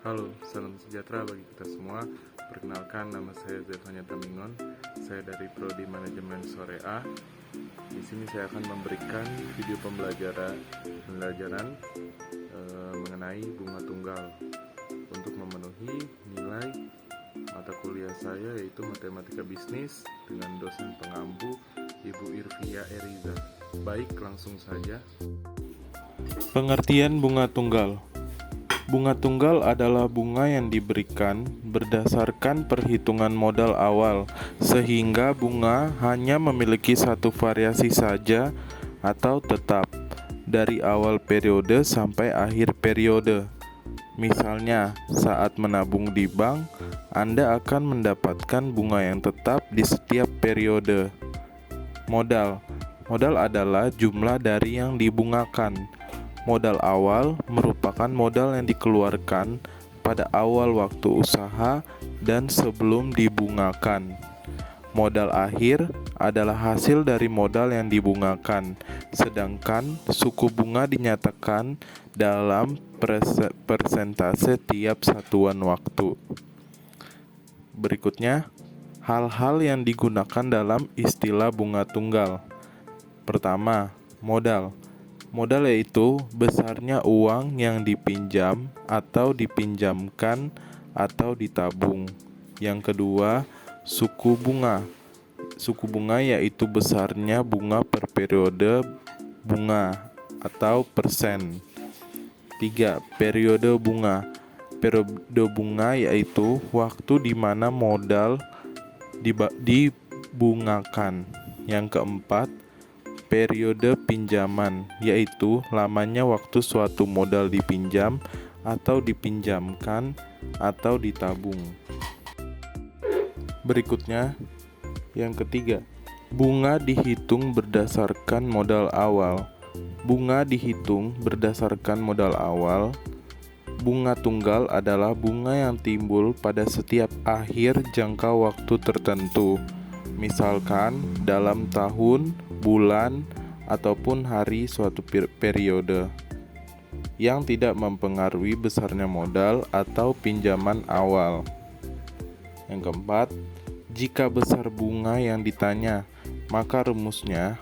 Halo, salam sejahtera bagi kita semua. Perkenalkan, nama saya Zevanya Tamingon. Saya dari Prodi Manajemen Sore A. Di sini saya akan memberikan video pembelajaran mengenai bunga tunggal untuk memenuhi nilai mata kuliah saya, yaitu Matematika Bisnis dengan dosen pengampu Ibu Irvia Eriza. Baik, langsung saja. Pengertian bunga tunggal. Bunga tunggal adalah bunga yang diberikan berdasarkan perhitungan modal awal, sehingga bunga hanya memiliki satu variasi saja atau tetap dari awal periode sampai akhir periode. Misalnya, saat menabung di bank, Anda akan mendapatkan bunga yang tetap di setiap periode. Modal. Modal adalah jumlah dari yang dibungakan. Modal awal merupakan modal yang dikeluarkan pada awal waktu usaha dan sebelum dibungakan. Modal akhir adalah hasil dari modal yang dibungakan, sedangkan suku bunga dinyatakan dalam persentase tiap satuan waktu. Berikutnya, hal-hal yang digunakan dalam istilah bunga tunggal. Pertama, modal. Modal yaitu besarnya uang yang dipinjam atau dipinjamkan atau ditabung. Yang kedua, suku bunga. Suku bunga yaitu besarnya bunga per periode bunga atau persen. 3. Periode bunga. Periode bunga yaitu waktu di mana modal dibungakan. Yang keempat, periode pinjaman, yaitu lamanya waktu suatu modal dipinjam atau dipinjamkan atau ditabung. Berikutnya, yang ketiga, bunga dihitung berdasarkan modal awal. Bunga dihitung berdasarkan modal awal. Bunga tunggal adalah bunga yang timbul pada setiap akhir jangka waktu tertentu. Misalkan dalam tahun, bulan, ataupun hari suatu periode, yang tidak mempengaruhi besarnya modal atau pinjaman awal. Yang keempat, jika besar bunga yang ditanya, maka rumusnya,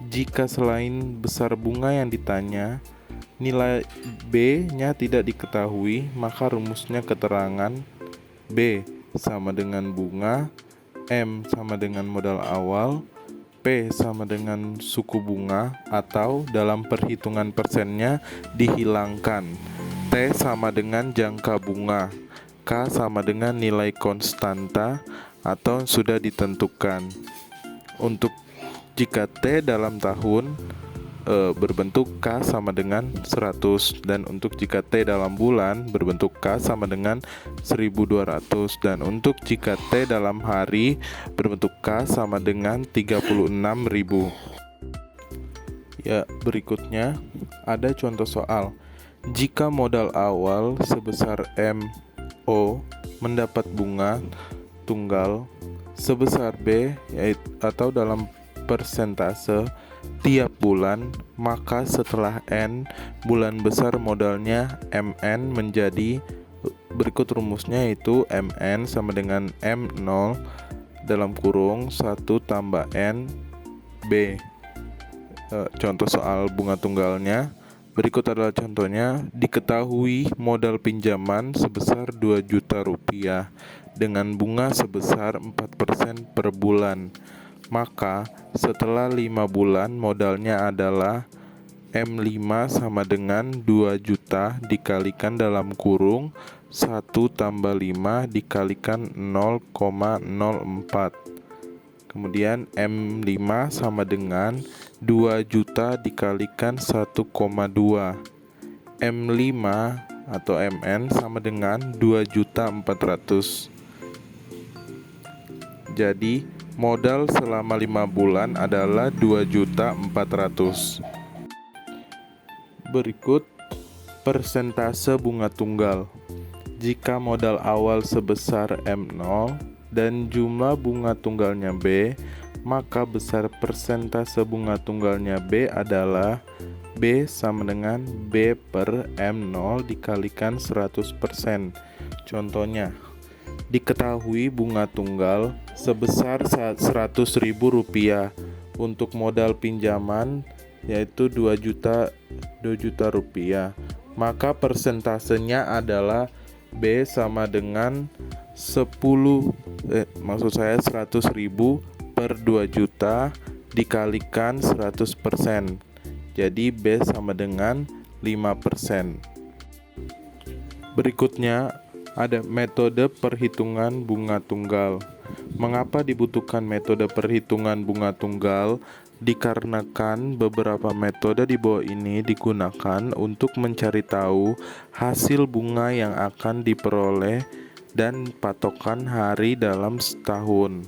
jika selain besar bunga yang ditanya, nilai B-nya tidak diketahui, maka rumusnya keterangan B sama dengan bunga, M sama dengan modal awal, P sama dengan suku bunga, atau dalam perhitungan persennya dihilangkan, T sama dengan jangka bunga, K sama dengan nilai konstanta atau sudah ditentukan. Untuk jika T dalam tahun berbentuk K sama dengan 100, dan untuk jika T dalam bulan berbentuk K sama dengan 1200, dan untuk jika T dalam hari berbentuk K sama dengan 36.000. Ya, berikutnya ada contoh soal. Jika modal awal sebesar MO mendapat bunga tunggal sebesar B, atau dalam persentase tiap bulan, maka setelah N bulan besar modalnya MN menjadi berikut rumusnya, yaitu MN sama dengan M0 dalam kurung 1 tambah N B. Contoh soal bunga tunggalnya berikut adalah contohnya. Diketahui modal pinjaman sebesar 2 juta rupiah dengan bunga sebesar 4% per bulan. Maka setelah 5 bulan modalnya adalah M5 sama dengan 2 juta dikalikan dalam kurung 1 tambah 5 dikalikan 0,04. Kemudian M5 sama dengan 2 juta dikalikan 1,2. M5 atau MN sama dengan 2.400.000. Jadi modal selama 5 bulan adalah 2.400.000. Berikut persentase bunga tunggal. Jika modal awal sebesar M0 dan jumlah bunga tunggalnya B, maka besar persentase bunga tunggalnya B adalah B sama dengan B per M0 dikalikan 100%. Contohnya, diketahui bunga tunggal sebesar Rp100.000 untuk modal pinjaman yaitu 2 juta rupiah. Maka persentasenya adalah B sama dengan 100.000 per 2 juta dikalikan 100%. Jadi B sama dengan 5%. Berikutnya ada metode perhitungan bunga tunggal. Mengapa dibutuhkan metode perhitungan bunga tunggal? Dikarenakan beberapa metode di bawah ini digunakan untuk mencari tahu hasil bunga yang akan diperoleh dan patokan hari dalam setahun.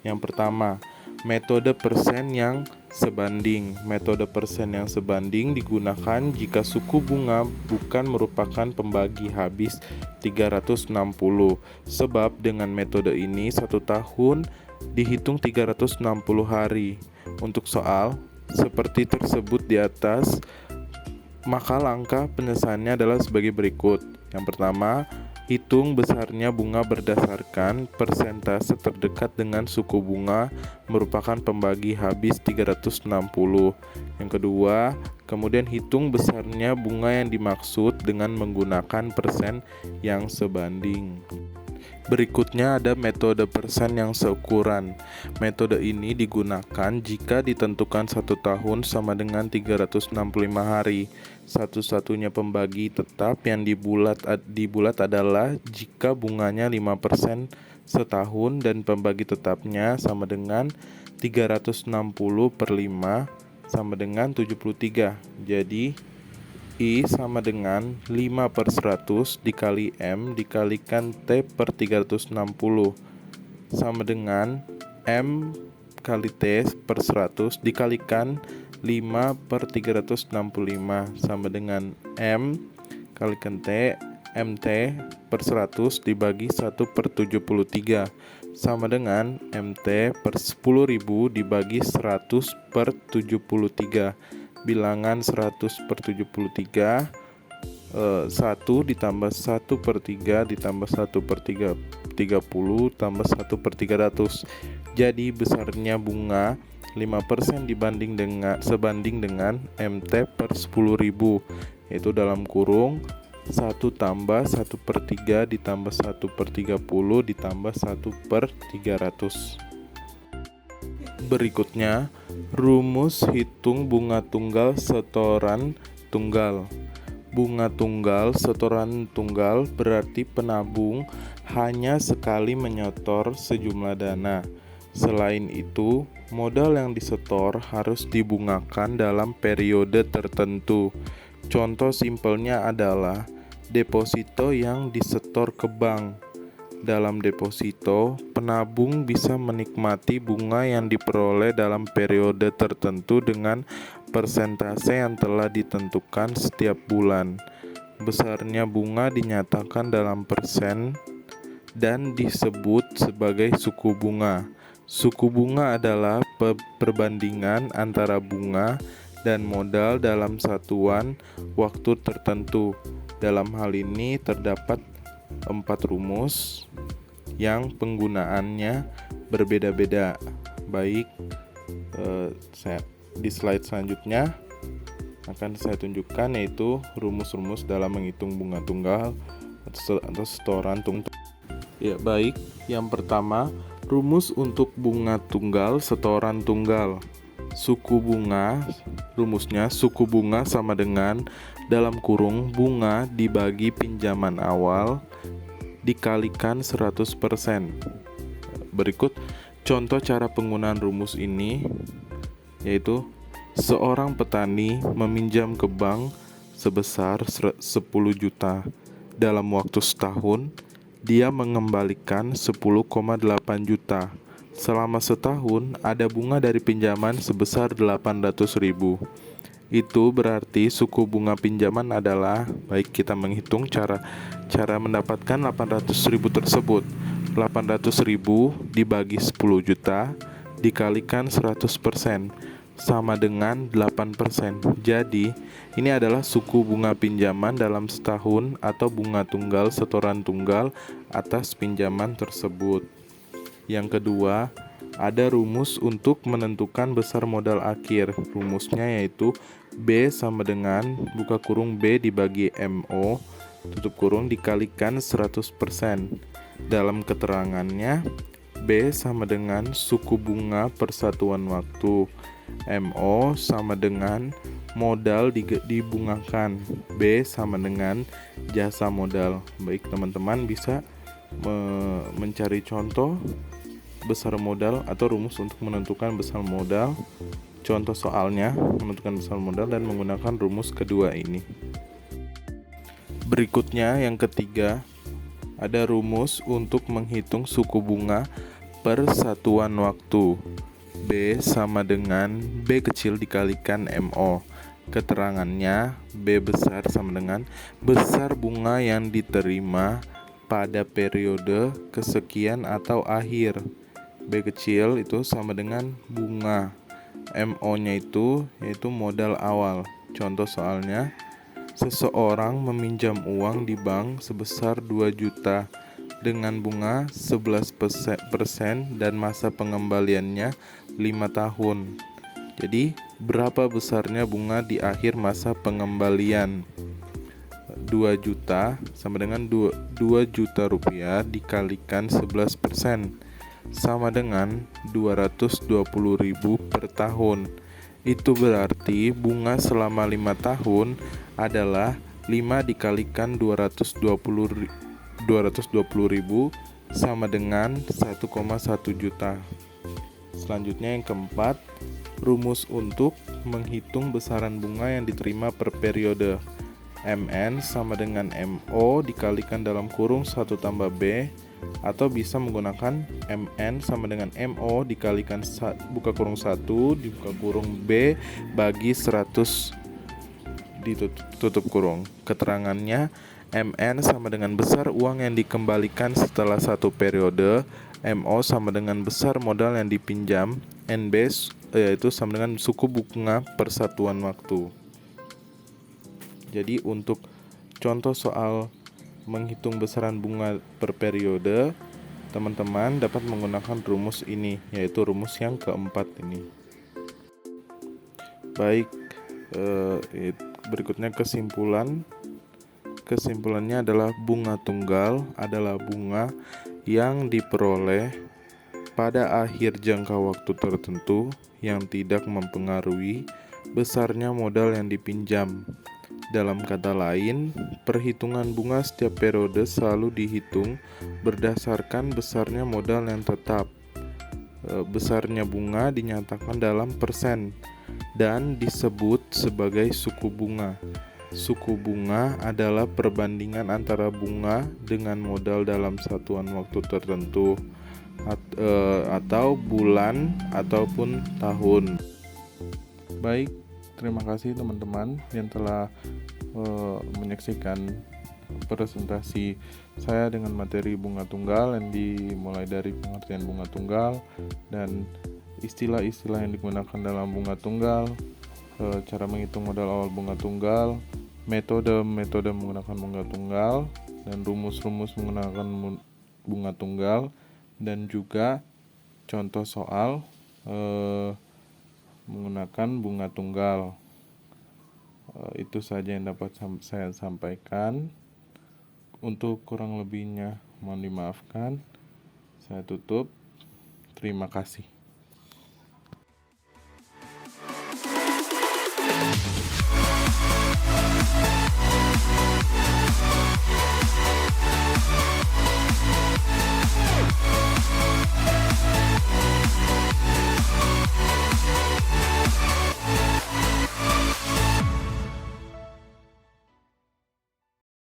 Yang pertama, metode persen yang sebanding. Metode persen yang sebanding digunakan jika suku bunga bukan merupakan pembagi habis 360. Sebab dengan metode ini 1 tahun dihitung 360 hari. Untuk soal seperti tersebut di atas, maka langkah penyelesaiannya adalah sebagai berikut. Yang pertama, hitung besarnya bunga berdasarkan persentase terdekat dengan suku bunga merupakan pembagi habis 360. Yang kedua, kemudian hitung besarnya bunga yang dimaksud dengan menggunakan persen yang sebanding. Berikutnya ada metode persen yang seukuran. Metode ini digunakan jika ditentukan 1 tahun sama dengan 365 hari. Satu-satunya pembagi tetap yang dibulat adalah jika bunganya 5% setahun dan pembagi tetapnya sama dengan 360 per 5 sama dengan 73. Jadi I sama dengan 5 per 100 dikali M dikalikan T per 360 sama dengan M kali T per 100 dikalikan 5 per 365 sama dengan M kalikan T MT per 100 dibagi 1 per 73 sama dengan MT per 10.000 dibagi 100 per 73. Bilangan 100 per 73 1 ditambah 1 per 3 ditambah 1 per 30 tambah 1 per 300. Jadi besarnya bunga 5% sebanding dengan MT per 10.000, yaitu dalam kurung 1 tambah 1 per 3 ditambah 1 per 30 ditambah 1 per 300. Berikutnya, rumus hitung bunga tunggal setoran tunggal. Bunga tunggal setoran tunggal berarti penabung hanya sekali menyetor sejumlah dana. Selain itu, modal yang disetor harus dibungakan dalam periode tertentu. Contoh simpelnya adalah deposito yang disetor ke bank. Dalam deposito, penabung bisa menikmati bunga yang diperoleh dalam periode tertentu dengan persentase yang telah ditentukan setiap bulan. Besarnya bunga dinyatakan dalam persen dan disebut sebagai suku bunga. Suku bunga adalah perbandingan antara bunga dan modal dalam satuan waktu tertentu. Dalam hal ini terdapat 4 rumus yang penggunaannya berbeda-beda. Baik, di slide selanjutnya akan saya tunjukkan yaitu rumus-rumus dalam menghitung bunga tunggal atau setoran tunggal. Ya, baik. Yang pertama, rumus untuk bunga tunggal setoran tunggal. Suku bunga, rumusnya suku bunga sama dengan dalam kurung bunga dibagi pinjaman awal dikalikan 100%. Berikut contoh cara penggunaan rumus ini, yaitu seorang petani meminjam ke bank sebesar 10 juta. Dalam waktu setahun, dia mengembalikan 10,8 juta. Selama setahun, ada bunga dari pinjaman sebesar 800.000. Itu berarti suku bunga pinjaman adalah, baik kita menghitung cara mendapatkan 800.000 tersebut. 800.000 dibagi 10 juta dikalikan 100%. sama dengan 8%. Jadi, ini adalah suku bunga pinjaman dalam setahun atau bunga tunggal setoran tunggal atas pinjaman tersebut. Yang kedua, ada rumus untuk menentukan besar modal akhir. Rumusnya yaitu B sama dengan buka kurung B dibagi MO tutup kurung dikalikan 100%. Dalam keterangannya, B sama dengan suku bunga per satuan waktu. MO sama dengan modal dibungakan. B sama dengan jasa modal. Baik, teman-teman bisa mencari contoh besar modal atau rumus untuk menentukan besar modal. Contoh soalnya menentukan besar modal dan menggunakan rumus kedua ini. Berikutnya yang ketiga, ada rumus untuk menghitung suku bunga per satuan waktu. B sama dengan B kecil dikalikan MO. Keterangannya, B besar sama dengan besar bunga yang diterima pada periode kesekian atau akhir. B kecil itu sama dengan bunga. MO-nya itu yaitu modal awal. Contoh soalnya, seseorang meminjam uang di bank sebesar 2 juta dengan bunga 11% dan masa pengembaliannya 5 tahun. Jadi, berapa besarnya bunga di akhir masa pengembalian? 2 juta sama dengan 2 juta rupiah dikalikan 11% sama dengan 220.000 per tahun. Itu berarti bunga selama 5 tahun adalah 5 dikalikan 220.000 sama dengan 1,1 juta. Selanjutnya yang keempat, rumus untuk menghitung besaran bunga yang diterima per periode. MN sama dengan MO dikalikan dalam kurung 1 tambah B, atau bisa menggunakan MN sama dengan MO dikalikan buka kurung 1 dibuka kurung B bagi 100 ditutup kurung. Keterangannya, MN sama dengan besar uang yang dikembalikan setelah 1 periode, MO sama dengan besar modal yang dipinjam, NB yaitu sama dengan suku bunga per satuan waktu. Jadi untuk contoh soal menghitung besaran bunga per periode, teman-teman dapat menggunakan rumus ini, yaitu rumus yang keempat ini. Baik, berikutnya kesimpulan. Kesimpulannya adalah bunga tunggal adalah bunga yang diperoleh pada akhir jangka waktu tertentu yang tidak mempengaruhi besarnya modal yang dipinjam. Dalam kata lain, perhitungan bunga setiap periode selalu dihitung berdasarkan besarnya modal yang tetap. Besarnya bunga dinyatakan dalam persen dan disebut sebagai suku bunga. Suku bunga adalah perbandingan antara bunga dengan modal dalam satuan waktu tertentu atau bulan ataupun tahun. Baik, terima kasih teman-teman yang telah menyaksikan presentasi saya dengan materi bunga tunggal yang dimulai dari pengertian bunga tunggal dan istilah-istilah yang digunakan dalam bunga tunggal, cara menghitung modal awal bunga tunggal, metode menggunakan bunga tunggal, dan rumus-rumus menggunakan bunga tunggal, dan juga contoh soal menggunakan bunga tunggal. Itu saja yang dapat saya sampaikan. Untuk kurang lebihnya mohon dimaafkan. Saya tutup. Terima kasih.